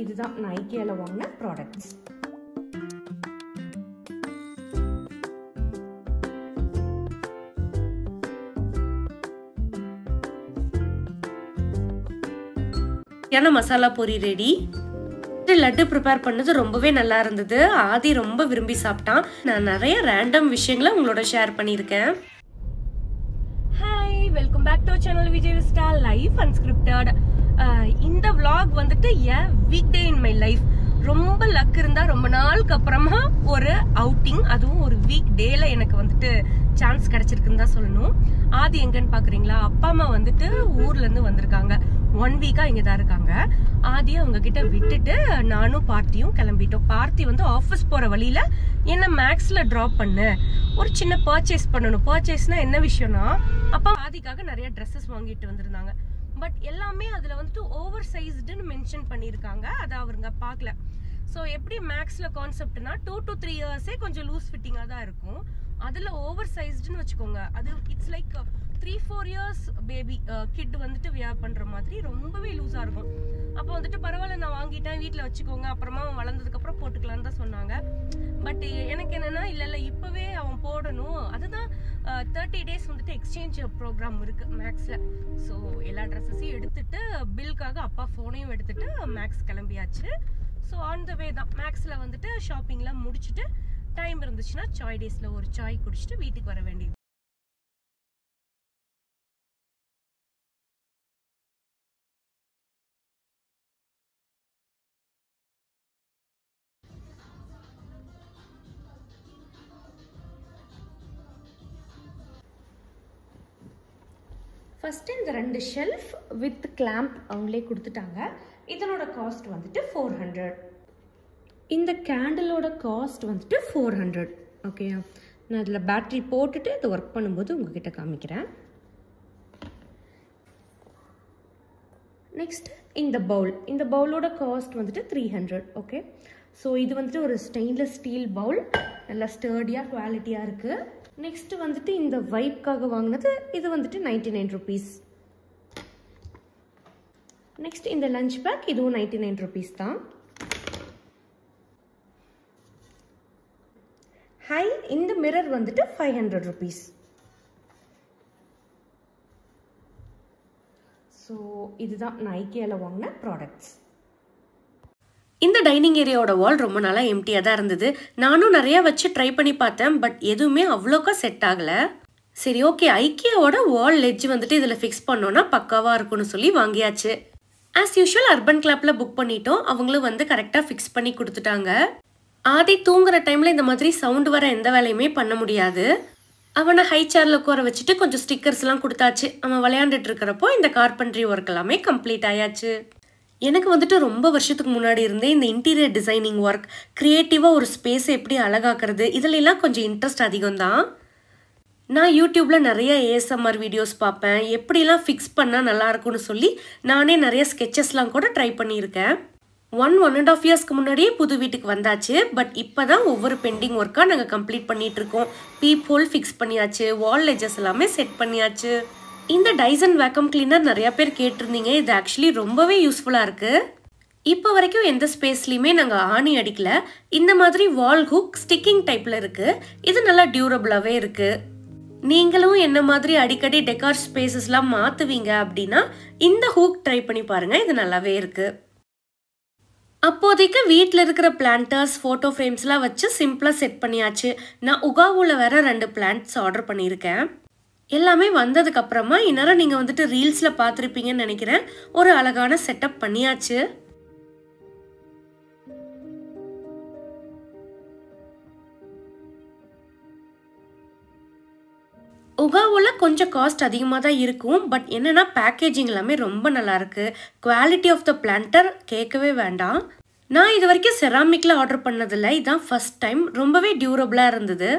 இதுதான் நான் ஐக்கியால வாங்கின ப்ராடக்ட்ஸ். மசாலா பொரி ரெடி. லட்டு ப்ரிப்பேர் பண்ணது ரொம்பவே நல்லா இருந்தது. ஆதி ரொம்ப விரும்பி சாப்பிட்டான். நான் நிறைய ரேண்டம் விஷயங்களை உங்களோட ஷேர் பண்ணியிருக்கேன். Hi, welcome back to channel Vijay Vista life unscripted. இந்த vlog வந்துட்டு என் weekday in my life. ரொம்ப லக் இருந்தா ரொம்ப நாளுக்கு அப்புறமா ஒரு அவுட்டிங், அதுவும் ஒரு வீக் டேல எனக்கு வந்துட்டு சான்ஸ் கிடைச்சிருக்குன்னு தான் சொல்லணும். ஆதி எங்கன்னு பாக்குறீங்களா? அப்பா அம்மா வந்துட்டு ஊர்ல இருந்து வந்திருக்காங்க. 1 வீக்கா இங்க தான் இருக்காங்க. ஆதி அவங்க கிட்ட விட்டுட்டு நானும் பார்த்தியும் கிளம்பிட்டோம். பார்த்தி வந்து ஆஃபீஸ் போற வழியில என்ன மேக்ஸ்ல டிராப் பண்ணு, ஒரு சின்ன பர்ச்சேஸ் பண்ணணும். பர்ச்சேஸ்னா என்ன விஷயம்னா, அப்பா ஆதிக்காக நிறைய ட்ரெஸ்ஸஸ் வாங்கிட்டு வந்திருந்தாங்க. பட் எல்லாமே அதுல வந்துட்டு ஓவர் சைஸ்டுன்னு மென்ஷன் பண்ணிருக்காங்க. அதை அவருங்க பார்க்கல. ஸோ எப்படி மேக்ஸ்ல கான்செப்ட்னா 2 to 3 இயர்ஸே கொஞ்சம் லூஸ் ஃபிட்டிங்கா தான் இருக்கும். அதுல ஓவர் சைஸ்டுன்னு வச்சுக்கோங்க. அது it's like 3-4 years baby kid வந்துட்டு வியர் பண்ற மாதிரி ரொம்பவே லூஸா இருக்கும். அப்போ வந்துட்டு பரவாயில்ல, நான் வாங்கிட்டேன், வீட்டுல வச்சுக்கோங்க, அப்புறமா அவன் வளர்ந்ததுக்கு அப்புறம் போட்டுக்கலான்னு தான் சொன்னாங்க. பட் எனக்கு என்னன்னா, இல்ல இப்பவே அவன் போடணும். அதுதான் 30 டேஸ் வந்துட்டு எக்ஸ்சேஞ்ச் ப்ரோக்ராம் இருக்கு மேக்ஸ்ல. ஸோ எல்லா ட்ரெஸ்ஸஸையும் எடுத்துட்டு பில்காக அப்பா போனையும் எடுத்துட்டு மேக்ஸ் கிளம்பியாச்சு. ஸோ ஆன் த வே தான் மேக்ஸ்ல வந்துட்டு ஷாப்பிங்லாம் முடிச்சுட்டு டைம் இருந்துச்சுன்னா சாய் டேஸ்ல ஒரு சாய் குடிச்சிட்டு வீட்டுக்கு வர வேண்டியது. ஃபர்ஸ்ட் இந்த 2 ஷெல்ஃப் வித் கிளாம்ப் அவங்களே கொடுத்துட்டாங்க. இதனோட காஸ்ட் வந்துட்டு 400. இந்த கேண்டிலோட காஸ்ட் வந்துட்டு 400. ஓகே, நான் இதில் பேட்டரி போட்டுட்டு இதை ஒர்க் பண்ணும்போது உங்ககிட்ட காமிக்கிறேன். நெக்ஸ்ட் இந்த பவுல். இந்த பவுலோட காஸ்ட் வந்துட்டு 300. ஓகே, ஸோ இது வந்துட்டு ஒரு ஸ்டெயின்லெஸ் ஸ்டீல் பவுல், நல்லா ஸ்டர்டியாக குவாலிட்டியாக இருக்குது. நெக்ஸ்ட் வந்துட்டு இந்த வைப்காக வாங்கினது, இது வந்துட்டு 99 rupees. நெக்ஸ்ட் இந்த லஞ்ச் பேக், இதுவும் 99 rupees தான். ஹை, இந்த மிரர் வந்துட்டு 500 rupees. ஸோ இதுதான் நான் ஐக்கியால வாங்கின ப்ராடக்ட்ஸ். இந்த டைனிங் ஏரியாவோட வால் ரொம்ப நாளாக எம்டியாக தான் இருந்தது. நானும் நிறையா வச்சு ட்ரை பண்ணி பார்த்தேன், பட் எதுவுமே அவ்வளோக்கா செட் ஆகலை. சரி, ஓகே, ஐக்கியாவோட வால் லெட்ஜ் வந்துட்டு இதில் ஃபிக்ஸ் பண்ணோன்னா பக்காவாக இருக்கும்னு சொல்லி வாங்கியாச்சு. ஆஸ் யூஷுவல் அர்பன் கிளாப்பில் புக் பண்ணிட்டோம். அவங்களும் வந்து கரெக்டாக ஃபிக்ஸ் பண்ணி கொடுத்துட்டாங்க. ஆதி தூங்குற டைமில் இந்த மாதிரி சவுண்டு வர எந்த வேலையுமே பண்ண முடியாது. அவனை ஹை சேரில் உட்கார வச்சுட்டு கொஞ்சம் ஸ்டிக்கர்ஸ்லாம் கொடுத்தாச்சு. அவன் விளையாண்டுட்டு இருக்கிறப்போ இந்த கார்பென்ட்ரி ஒர்க் எல்லாமே கம்ப்ளீட் ஆயாச்சு. எனக்கு வந்துட்டு ரொம்ப வருஷத்துக்கு முன்னாடி இருந்தே இந்த இன்டீரியர் டிசைனிங் ஒர்க், க்ரியேட்டிவாக ஒரு ஸ்பேஸை எப்படி அழகாக்குறது, இதிலெல்லாம் கொஞ்சம் இன்ட்ரெஸ்ட் அதிகம் தான். நான் யூடியூப்பில் நிறைய ASMR வீடியோஸ் பார்ப்பேன். எப்படிலாம் ஃபிக்ஸ் பண்ணால் நல்லாயிருக்கும்னு சொல்லி நானே நிறைய ஸ்கெச்சஸ்லாம் கூட ட்ரை பண்ணியிருக்கேன். 1.5 இயர்ஸ்க்கு முன்னாடியே புது வீட்டுக்கு வந்தாச்சு. பட் இப்போ தான் ஒவ்வொரு பெண்டிங் ஒர்க்காக நாங்கள் கம்ப்ளீட் பண்ணிகிட்ருக்கோம். பீப் ஹோல் ஃபிக்ஸ் பண்ணியாச்சு, வால் லெட்ஜஸ் எல்லாமே செட் பண்ணியாச்சு. இந்த டைசன் வேக்கம் கிளீனர் நிறையா பேர் கேட்டிருந்தீங்க. இது ஆக்சுவலி ரொம்பவே யூஸ்ஃபுல்லாக இருக்குது. இப்போ வரைக்கும் எந்த ஸ்பேஸ்லையுமே நாங்கள் ஆணி அடிக்கல. இந்த மாதிரி வால் ஹூக் ஸ்டிக்கிங் டைப்பில் இருக்குது. இது நல்லா டியூரபிளாகவே இருக்குது. நீங்களும் என்ன மாதிரி அடிக்கடி டெக்கார் ஸ்பேசஸ்லாம் மாற்றுவீங்க அப்படின்னா இந்த ஹூக் ட்ரை பண்ணி பாருங்கள். இது நல்லாவே இருக்குது. அப்போதைக்கு வீட்டில் இருக்கிற பிளான்டர்ஸ், ஃபோட்டோ ஃப்ரேம்ஸ்லாம் வச்சு சிம்பிளாக செட் பண்ணியாச்சு. நான் உகாவில் வேற 2 பிளான்ட்ஸ் ஆர்டர் பண்ணியிருக்கேன். எல்லாமே வந்ததுக்கு அப்புறமா இந்நேரம் நீங்கள் வந்துட்டு ரீல்ஸில் பார்த்துருப்பீங்கன்னு நினைக்கிறேன். ஒரு அழகான செட்டப் பண்ணியாச்சு. உகாவில் கொஞ்சம் காஸ்ட் அதிகமாக தான் இருக்கும். பட் என்னென்னா பேக்கேஜிங் எல்லாமே ரொம்ப நல்லாயிருக்கு. குவாலிட்டி ஆஃப் த பிளான்டர் கேட்கவே வேண்டாம். நான் இது வரைக்கும் செராமிக்கில் ஆர்டர் பண்ணதில்லை. இதுதான் ஃபர்ஸ்ட் டைம். ரொம்பவே டியூரபிளாக இருந்தது.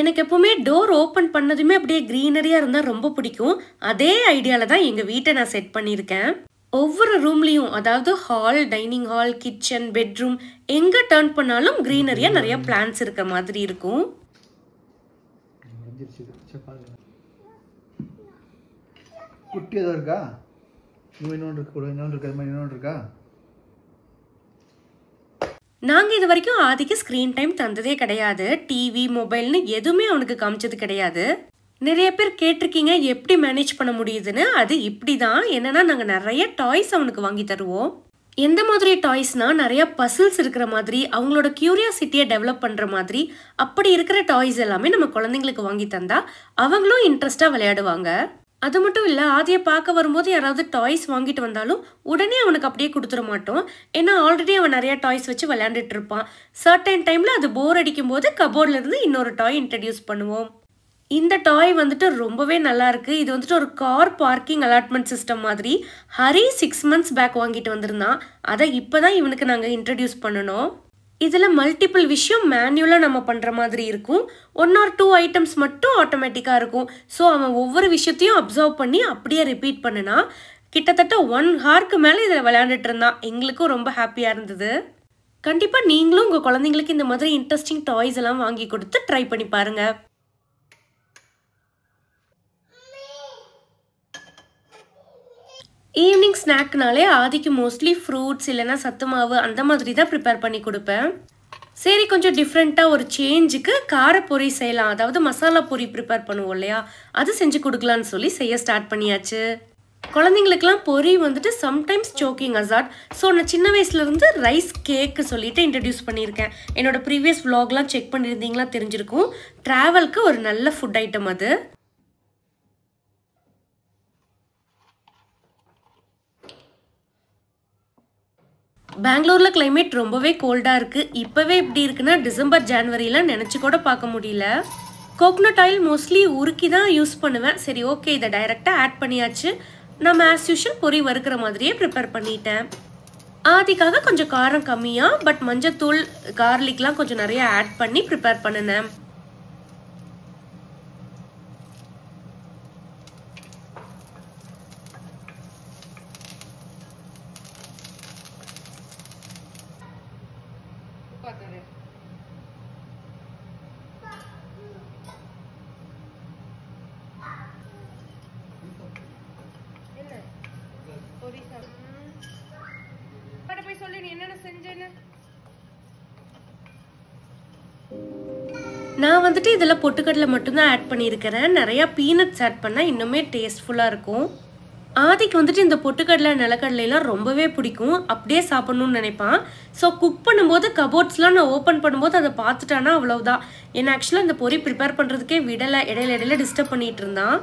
எனக்கு எப்பவுமே டோர் ஓப்பன் பண்ணதுமே அப்படியே க்ரீனரியாக இருந்தால் ரொம்ப பிடிக்கும். அதே ஐடியாவில் தான் எங்கள் வீட்டை நான் செட் பண்ணியிருக்கேன். ஒவ்வொரு ரூம்லேயும் அதாவது hall, dining hall, kitchen, bedroom எங்கே டர்ன் பண்ணாலும் க்ரீனரியாக நிறைய பிளான்ட்ஸ் இருக்க மாதிரி இருக்கும். குட்டி ஏதோ இருக்கா? இன்னொன்று இருக்கா? நாங்கள் இது வரைக்கும் ஆதிக்கு ஸ்க்ரீன் டைம் தந்ததே கிடையாது. டிவி, மொபைல்னு எதுவுமே அவனுக்கு காமிச்சது கிடையாது. நிறைய பேர் கேட்டிருக்கீங்க எப்படி மேனேஜ் பண்ண முடியுதுன்னு. அது இப்படி தான். என்னன்னா நாங்கள் நிறைய டாய்ஸ் அவனுக்கு வாங்கி தருவோம். எந்த மாதிரி டாய்ஸ்னால் நிறையா பசில்ஸ் இருக்கிற மாதிரி, அவங்களோட க்யூரியாசிட்டியை டெவலப் பண்ணுற மாதிரி அப்படி இருக்கிற டாய்ஸ் எல்லாமே நம்ம குழந்தைங்களுக்கு வாங்கி தந்தால் அவங்களும் இன்ட்ரெஸ்டாக விளையாடுவாங்க. அது மட்டும் இல்லை, ஆதியை பார்க்க வரும்போது யாராவது டாய்ஸ் வாங்கிட்டு வந்தாலும் உடனே அவனுக்கு அப்படியே கொடுத்துட மாட்டோம். ஏன்னா ஆல்ரெடி அவன் நிறையா டாய்ஸ் வச்சு விளையாண்டுட்டு இருப்பான். சர்டன் டைமில் அது போர் அடிக்கும் போது கபோர்ட்லேருந்து இன்னொரு டாய் இன்ட்ரடியூஸ் பண்ணுவோம். இந்த டாய் வந்துட்டு ரொம்பவே நல்லா இருக்கு. இது வந்துட்டு ஒரு கார் பார்க்கிங் அலாட்மெண்ட் சிஸ்டம் மாதிரி. ஹரி 6 months பேக் வாங்கிட்டு வந்திருந்தான். அதை இப்போ தான் இவனுக்கு நாங்கள் இன்ட்ரடியூஸ் பண்ணணும். இதில் மல்டிபிள் விஷயம் மேனுவலாக நம்ம பண்ணுற மாதிரி இருக்கும். 1 or 2 ஐட்டம்ஸ் மட்டும் ஆட்டோமேட்டிக்காக இருக்கும். ஸோ அவன் ஒவ்வொரு விஷயத்தையும் அப்சர்வ் பண்ணி அப்படியே ரிப்பீட் பண்ணினா கிட்டத்தட்ட 1 hourக்கு மேலே இதில் விளையாண்டுட்டு இருந்தான். எங்களுக்கும் ரொம்ப ஹாப்பியாக இருந்தது. கண்டிப்பாக நீங்களும் உங்கள் குழந்தைங்களுக்கு இந்த மாதிரி இன்ட்ரெஸ்டிங் டாய்ஸ் எல்லாம் வாங்கி கொடுத்து ட்ரை பண்ணி பாருங்கள். ஈவினிங் ஸ்நாக்னாலே ஆதிக்கு மோஸ்ட்லி ஃப்ரூட்ஸ் இல்லைனா சத்து மாவு அந்த மாதிரி தான் ப்ரிப்பேர் பண்ணி கொடுப்பேன். சரி, கொஞ்சம் டிஃப்ரெண்ட்டாக ஒரு சேஞ்சுக்கு காரப்பொரி செய்யலாம், அதாவது மசாலா பொரி ப்ரிப்பேர் பண்ணுவோம் இல்லையா, அது செஞ்சு கொடுக்கலான்னு சொல்லி செய்ய ஸ்டார்ட் பண்ணியாச்சு. குழந்தைங்களுக்குலாம் பொரி வந்துட்டு சம்டைம்ஸ் சோக்கிங் அசாட். ஸோ நான் சின்ன வயசுலேருந்து ரைஸ் கேக்கு சொல்லிட்டு இன்ட்ரடியூஸ் பண்ணியிருக்கேன். என்னோடய ப்ரீவியஸ் விலாக்லாம் செக் பண்ணியிருந்தீங்களா தெரிஞ்சிருக்கும். ட்ராவலுக்கு ஒரு நல்ல ஃபுட் ஐட்டம் அது. பெங்களூரில் கிளைமேட் ரொம்பவே கோல்டாக இருக்குது. இப்போவே இப்படி இருக்குன்னா டிசம்பர், ஜான்வரிலாம் நினச்சி கூட பார்க்க முடியல. கோகனட் ஆயில் மோஸ்ட்லி உருக்கி தான் யூஸ் பண்ணுவேன். சரி, ஓகே, இதை டைரெக்டாக ஆட் பண்ணியாச்சு. நம்ம ஆஸ் யூஷுவல் பொரி வறுக்கிற மாதிரியே ப்ரிப்பேர் பண்ணிட்டேன். ஆதிக்காக கொஞ்சம் காரம் கம்மியாக, பட் மஞ்சத்தூள், கார்லிக்லாம் கொஞ்சம் நிறைய ஆட் பண்ணி ப்ரிப்பேர் பண்ணினேன். நான் வந்துட்டு இதில் பொட்டுக்கடலை மட்டும்தான் ஆட் பண்ணியிருக்கிறேன். நிறையா பீனட்ஸ் ஆட் பண்ணால் இன்னுமே டேஸ்ட்ஃபுல்லாக இருக்கும். ஆதிக்கு வந்துட்டு இந்த பொட்டுக்கடலை, நிலக்கடலைலாம் ரொம்பவே பிடிக்கும். அப்படியே சாப்பிட்ணுன்னு நினைப்பான். ஸோ குக் பண்ணும்போது கபோர்ட்ஸ்லாம் நான் ஓப்பன் பண்ணும்போது அதை பார்த்துட்டானா அவ்வளவுதான். ஏன்னா ஆக்சுவலாக இந்த பொரி ப்ரிப்பேர் பண்ணுறதுக்கே விடலை, இடையில டிஸ்டர்ப் பண்ணிகிட்டு இருந்தான்.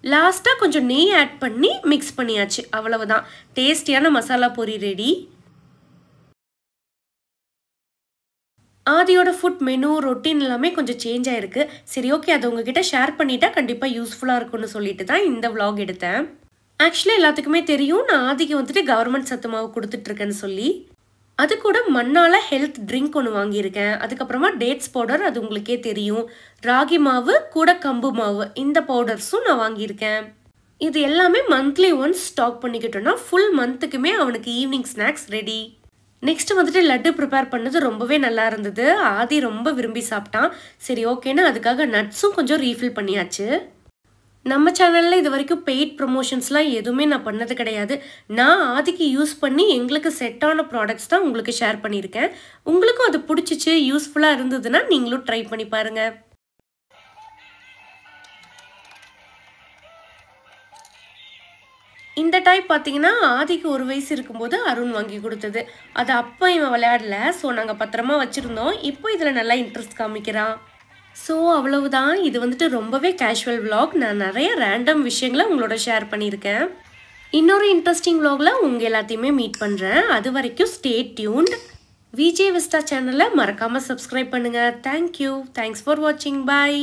லாஸ்ட்டாக கொஞ்சம் நெய் ஆட் பண்ணி மிக்ஸ் பண்ணியாச்சு. அவ்வளவுதான், டேஸ்டியான மசாலா பொரி ரெடி. ஆதியோட ஃபுட் மெனு, ரொட்டீன் எல்லாமே கொஞ்சம் சேஞ்ச் ஆகிருக்கு. சரி, ஓகே, அதை உங்ககிட்ட ஷேர் பண்ணிட்டா கண்டிப்பாக யூஸ்ஃபுல்லாக இருக்கும்னு சொல்லிட்டு தான் இந்த விலாக் எடுத்தேன். ஆக்சுவலாக எல்லாத்துக்குமே தெரியும் நான் ஆதிக்கு வந்துட்டு கவர்மெண்ட் சத்து மாவு கொடுத்துட்ருக்கேன்னு சொல்லி. அது கூட மண்ணால் ஹெல்த் ட்ரிங்க் ஒன்று வாங்கியிருக்கேன். அதுக்கப்புறமா டேட்ஸ் பவுடர், அது உங்களுக்கே தெரியும். ராகி மாவு கூட கம்பு மாவு, இந்த பவுடர்ஸும் நான் வாங்கியிருக்கேன். இது எல்லாமே மந்த்லி ஒன்ஸ் ஸ்டாக் பண்ணிக்கிட்டோன்னா ஃபுல் மந்த்துக்குமே அவனுக்கு ஈவினிங் ஸ்நாக்ஸ் ரெடி. நெக்ஸ்ட் வந்துட்டு லட்டு ப்ரிப்பேர் பண்ணது ரொம்பவே நல்லா இருந்தது. ஆதி ரொம்ப விரும்பி சாப்பிட்டான். சரி, ஓகேன்னு அதுக்காக நட்ஸும் கொஞ்சம் ரீஃபில் பண்ணியாச்சு. நம்ம சேனலில் இது வரைக்கும் பெய்ட் ப்ரொமோஷன்ஸ்லாம் எதுவுமே நான் பண்ணது கிடையாது. நான் ஆதிக்கு யூஸ் பண்ணி எங்களுக்கு செட்டான ப்ராடக்ட்ஸ் தான் உங்களுக்கு ஷேர் பண்ணியிருக்கேன். உங்களுக்கும் அது பிடிச்சிச்சு, யூஸ்ஃபுல்லாக இருந்ததுன்னா நீங்களும் ட்ரை பண்ணி பாருங்கள். இந்த டைப் பார்த்தீங்கன்னா ஆதிக்கு 1 வயசு இருக்கும்போது அருண் வாங்கி கொடுத்தது. அது அப்போ இவன் விளையாடல, ஸோ நாங்கள் பத்திரமா வச்சுருந்தோம். இப்போ இதில் நல்லா இன்ட்ரெஸ்ட் காமிக்கிறான். ஸோ அவ்வளவுதான். இது வந்துட்டு ரொம்பவே கேஷுவல் விலாக். நான் நிறைய ரேண்டம் விஷயங்களை உங்களோட ஷேர் பண்ணியிருக்கேன். இன்னொரு இன்ட்ரெஸ்டிங் விலாகில் உங்கள் எல்லாத்தையுமே மீட் பண்ணுறேன். அது வரைக்கும் ஸ்டே டியூன்ட். விஜே விஸ்டா சேனலை மறக்காமல் சப்ஸ்கிரைப் பண்ணுங்கள். தேங்க்யூ. தேங்க்ஸ் ஃபார் வாட்சிங். பாய்.